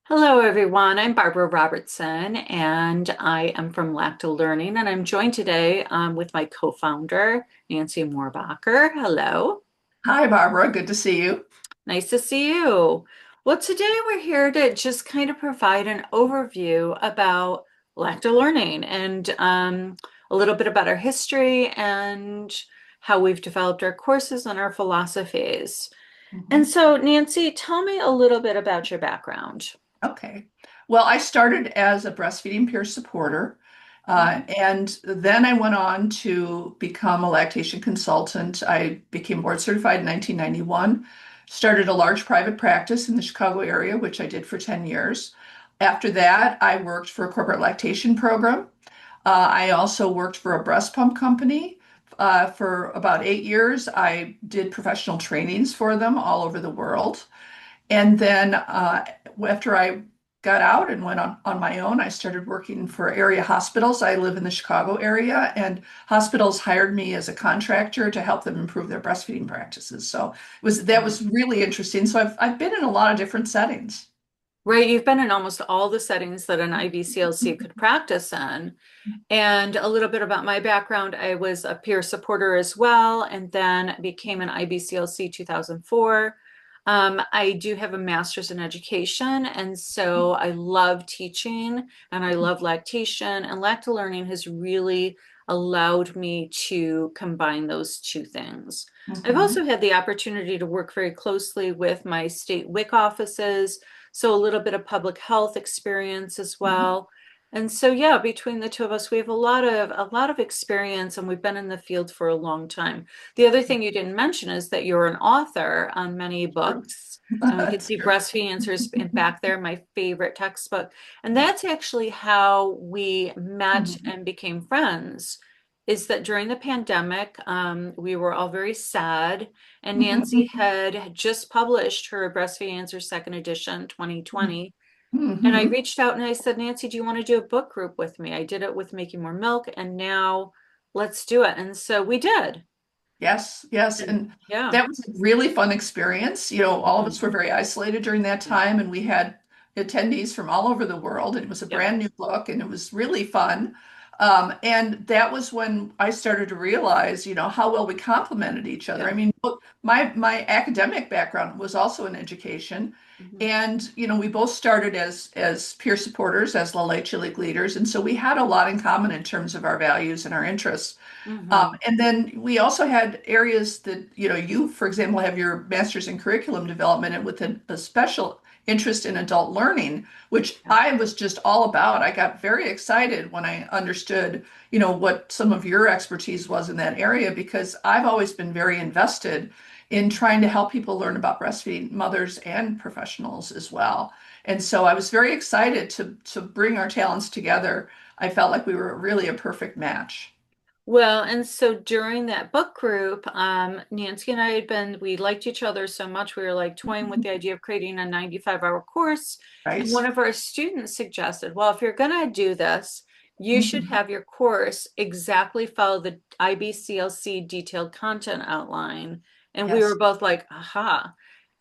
Hello, everyone. I'm Barbara Robertson, and I am from LactaLearning, and I'm joined today with my co-founder, Nancy Moorbacher. Hello. Hi, Barbara. Good to see you. Nice to see you. Well, today we're here to just kind of provide an overview about LactaLearning and a little bit about our history and how we've developed our courses and our philosophies. And Mhm. so, Nancy, tell me a little bit about your background. Okay. Well, I started as a breastfeeding peer supporter, and then I went on to become a lactation consultant. I became board certified in 1991, started a large private practice in the Chicago area, which I did for 10 years. After that, I worked for a corporate lactation program. I also worked for a breast pump company. For about 8 years, I did professional trainings for them all over the world. And then after I got out and went on my own, I started working for area hospitals. I live in the Chicago area, and hospitals hired me as a contractor to help them improve their breastfeeding practices. So that was really interesting. So I've been in a lot of different settings. Right, you've been in almost all the settings that an IBCLC could practice in. And a little bit about my background, I was a peer supporter as well, and then became an IBCLC 2004. I do have a master's in education, and so I love teaching and I love lactation, and LactaLearning has really allowed me to combine those two things. I've Mhm. also had the opportunity to work very closely with my state WIC offices, so a little bit of public health experience as Mhm. well. And so, yeah, between the two of us, we have a lot of experience, and we've been in the field for a long time. The other thing you didn't mention is that you're an author on many True. books, and we can That's see true. Breastfeeding Answers back there, my favorite textbook. And that's actually how we met Mhm. and became friends. Is that during the pandemic, we were all very sad, and Nancy had just published her Breastfeeding Answers second edition, 2020. And I Mhm. reached out and I said, Nancy, do you want to do a book group with me? I did it with Making More Milk, and now let's do it. And so we did. Yes, yes. And And yeah. that was a really fun experience. All of Mhm. us were very isolated during that Yeah. time, and we had attendees from all over the world, and it was a Yep. brand new book, and it was really fun. And that was when I started to realize, how well we complemented each other. Yeah. I mean, look, my academic background was also in education, Mhm. and we both started as peer supporters, as La Leche League leaders, and so we had a lot in common in terms of our values and our interests. Mhm. And then we also had areas that, you, for example, have your master's in curriculum development and with a special interest in adult learning, which Yeah. I was just all about. I got very excited when I understood, what some of your expertise was in that area, because I've always been very invested in trying to help people learn about breastfeeding, mothers and professionals as well. And so I was very excited to bring our talents together. I felt like we were really a perfect match. Well, and so during that book group, Nancy and I we liked each other so much, we were like toying with the idea of creating a 95-hour course. And one Right? of our students suggested, well, if you're going to do this, you should Mhm. have your course exactly follow the IBCLC detailed content outline. And we were Yes. both like, aha.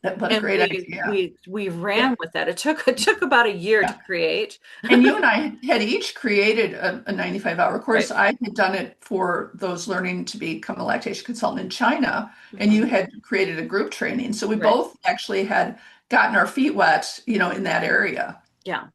What a And great we idea. we we Yeah. ran with that. It took about a year to Yeah. create. And you and I had each created a 95-hour course. Right. I had done it for those learning to become a lactation consultant in China, and you Mhm. had created a group training. So we Right. both actually had gotten our feet wet, in that area. Yeah.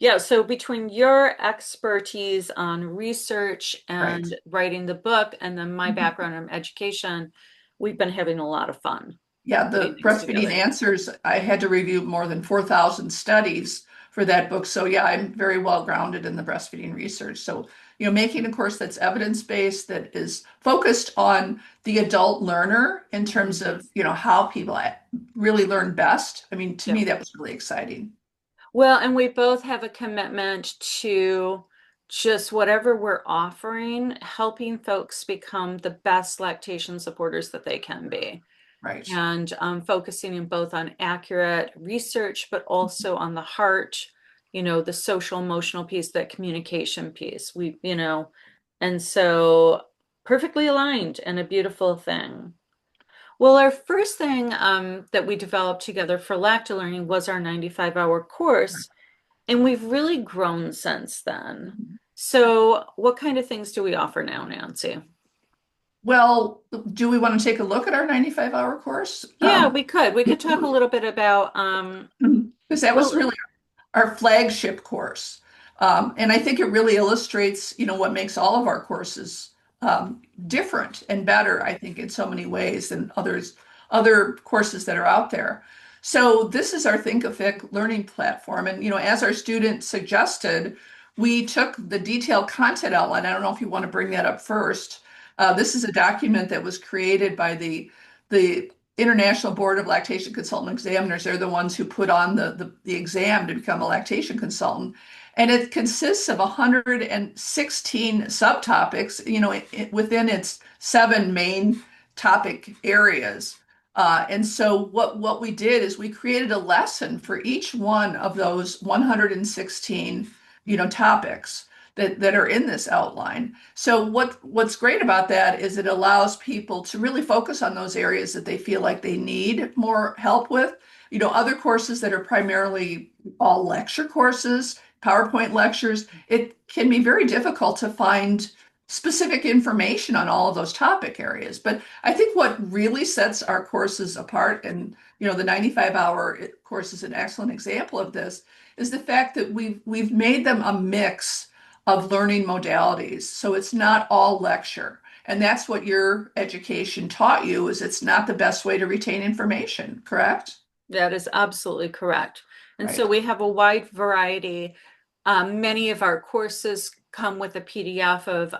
Yeah. So between your expertise on research Right. and writing the book, and then my Mhm. background in education, we've been having a lot of fun Yeah, putting the things breastfeeding together. answers, I had to review more than 4,000 studies for that book. So yeah, I'm very well grounded in the breastfeeding research. So, making a course that's evidence-based, that is focused on the adult learner in terms Mhm. of, how people really learn best. I mean, to Yeah. me, that was really exciting. Well, and we both have a commitment to just whatever we're offering, helping folks become the best lactation supporters that they can be. Right. And focusing in both on accurate research, but also on the heart, the social emotional piece, that communication piece. And so perfectly aligned and a beautiful thing. Well, our first thing that we developed together for LactaLearning was our 95-hour course. And we've really grown since then. So, what kind of things do we offer now, Nancy? Well, do we want to take a look at our 95-hour course? Yeah, we could. We could talk a little bit about Because that was well, really our flagship course. And I think it really illustrates, what makes all of our courses different and better, I think, in so many ways than other courses that are out there. So this is our Thinkific learning platform. And, as our student suggested, we took the detailed content outline. I don't know if you want to bring that up first. This is a document that was created by the International Board of Lactation Consultant Examiners. They're the ones who put on the exam to become a lactation consultant. And it consists of 116 subtopics, within its 7 main topic areas. And so what we did is we created a lesson for each one of those 116, topics that are in this outline. So what's great about that is it allows people to really focus on those areas that they feel like they need more help with. Other courses that are primarily all lecture courses, PowerPoint lectures, it can be very difficult to find specific information on all of those topic areas. But I think what really sets our courses apart, and the 95-hour course is an excellent example of this, is the fact that we've made them a mix of learning modalities. So it's not all lecture. And that's what your education taught you, is it's not the best way to retain information, correct? that is absolutely correct. And so Right. we have a wide variety. Many of our courses come with a PDF of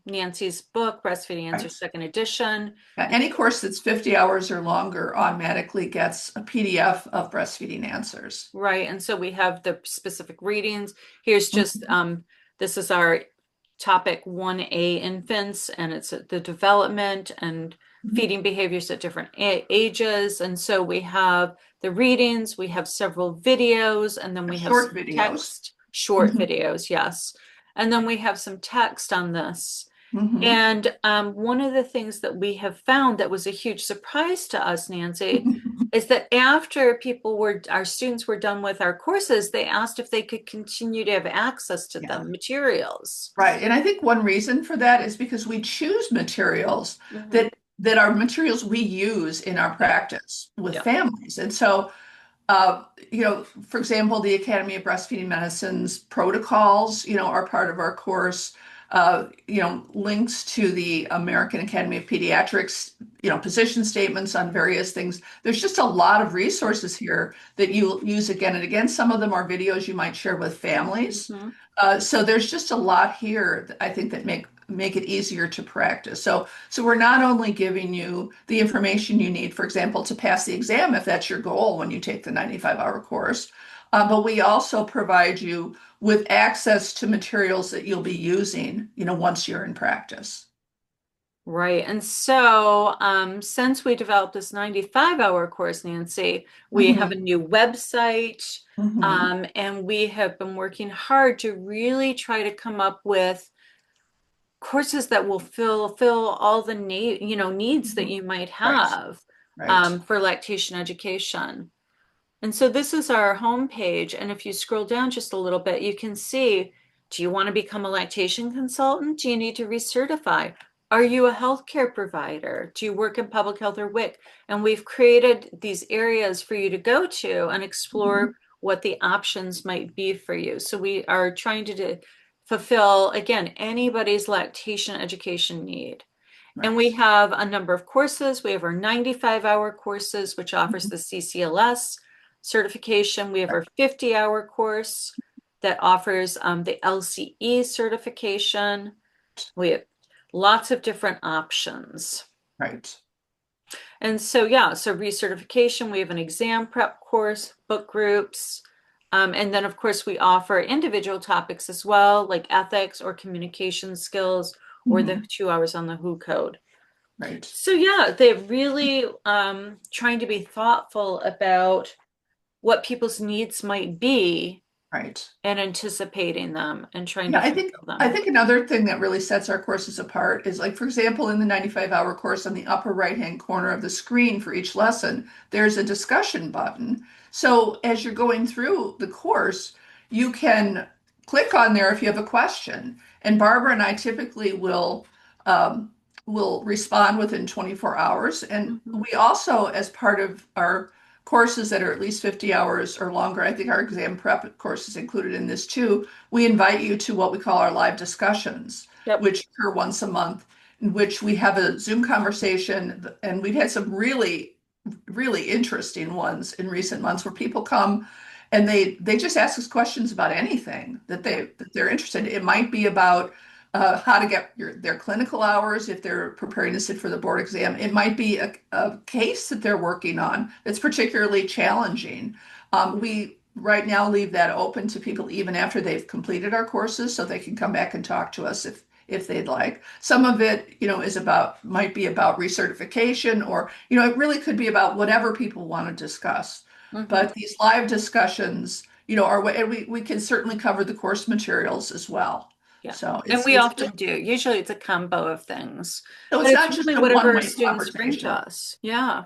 Nancy's book, Breastfeeding Answers Right. Second Edition. Any course that's 50 hours or longer automatically gets a PDF of breastfeeding answers. Right. And so we have the specific readings. Here's just Mhm. this is our topic 1A infants, and it's the development and Mhm. feeding behaviors at different ages. And so we have the readings, we have several videos, and then we have Short some videos. text, short Mhm. videos, yes. And then we have some text on this. Mhm. And one of the things that we have found that was a huge surprise to us, Nancy, is that after our students were done with our courses, they asked if they could continue to have access to Yeah. the materials. Right. And I think one reason for that is because we choose materials Hmm. that are materials we use in our Yep, practice with yep. families. And so for example, the Academy of Breastfeeding Medicine's protocols, are part of our course. Links to the American Academy of Pediatrics, position statements on various things. There's just a lot of resources here that you use again and again. Some of them are videos you might share with families. Hmm. So there's just a lot here that I think that make it easier to practice. So we're not only giving you the information you need, for example, to pass the exam, if that's your goal when you take the 95-hour course, but we also provide you with access to materials that you'll be using, once you're in practice. Right. And so, since we developed this 95-hour course, Nancy, we have Hmm. a new website, Hmm. and we have been working hard to really try to come up with courses that will fill all the needs that Hmm. you might Right, have right. for lactation education. And so this is our homepage. And if you scroll down just a little bit, you can see, do you want to become a lactation consultant? Do you need to recertify? Are you a healthcare provider? Do you work in public health or WIC? And we've created these areas for you to go to and Mhm. explore what the options might be for you. So we are trying to fulfill, again, anybody's lactation education need. And we Right. have a number of courses. We have our 95-hour courses, which offers Mhm. the CCLS certification. We have Right. our 50-hour course that offers the LCE certification. We have lots of different options. Right. And so, yeah, so recertification, we have an exam prep course, book groups. And then, of course, we offer individual topics as well, like ethics or communication skills, or the Mhm. 2 hours on the WHO code. Right. So yeah, they're really trying to be thoughtful about what people's needs might be Right. and anticipating them and trying Yeah, to I think fulfill I them. think another thing that really sets our courses apart is, like, for example, in the 95-hour course, on the upper right-hand corner of the screen for each lesson, there's a discussion button. So as you're going through the course, you can click on there if you have a question. And Barbara and I typically um, will respond within 24 hours. And Mhm. we also, as part of our courses that are at least 50 hours or longer, I think our exam prep course is included in this too, we invite you to what we call our live discussions, Yep. which occur once a month, in which we have a Zoom conversation. And we've had some really interesting ones in recent months where people come and they just ask us questions about anything Yeah. that they're interested in. It might be about how to get their clinical hours if they're preparing to sit for the board exam. It might be a case that they're working on that's particularly challenging. We right now leave that open to people even after they've completed our courses, so they can come back and talk to us if they'd like. Some of it, might be about recertification, or, it really could be about whatever people want to discuss. Mhm. But these live discussions, and we can certainly cover the course materials as well. Yeah. So And it's we it's often do. Usually it's a combo of things, so but it's it's not just really a whatever one-way students bring to conversation. us. Yeah.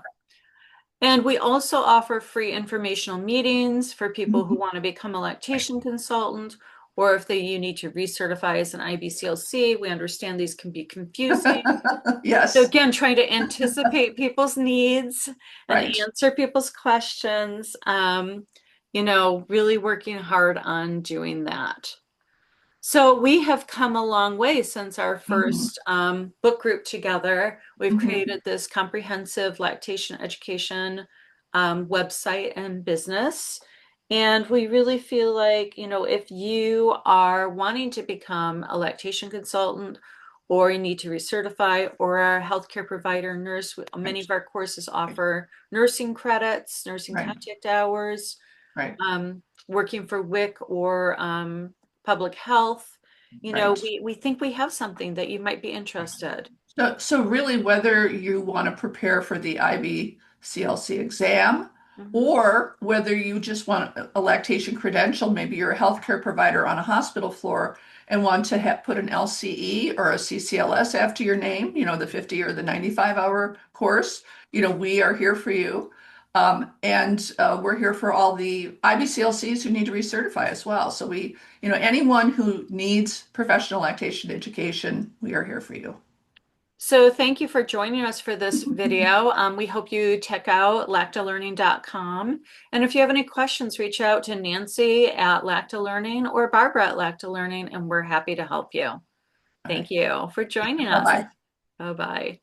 And we also offer free informational meetings for people who Mhm. want to become a Right. lactation consultant, or if you need to recertify as an IBCLC. We understand these can be confusing. So Yes, again, trying to anticipate people's needs and right. answer people's questions. Really working hard on doing that. So we have come a long way since our Mhm. first book group together. We've Mhm. created this comprehensive lactation education website and business. And we really feel like, if you are wanting to become a lactation consultant or you need to recertify or a healthcare provider nurse, many Right. of our courses Right. offer nursing credits, nursing Right. contact hours, Right. working for WIC or public health. Right. We think we have something that you might be interested. So really, whether you want to prepare for the IBCLC exam Mhm. or whether you just want a lactation credential, maybe you're a healthcare provider on a hospital floor and want to put an LCE or a CCLS after your name, the 50 or the 95-hour course, we are here for you. And we're here for all the IBCLCs who need to recertify as well. So anyone who needs professional lactation education, we are here for you. So thank you for joining us for this video. We hope you check out LactaLearning.com. And if you have any questions, reach out to Nancy at LactaLearning or Barbara at LactaLearning, and we're happy to help you. All Thank right. you for joining us. Bye-bye. Bye-bye.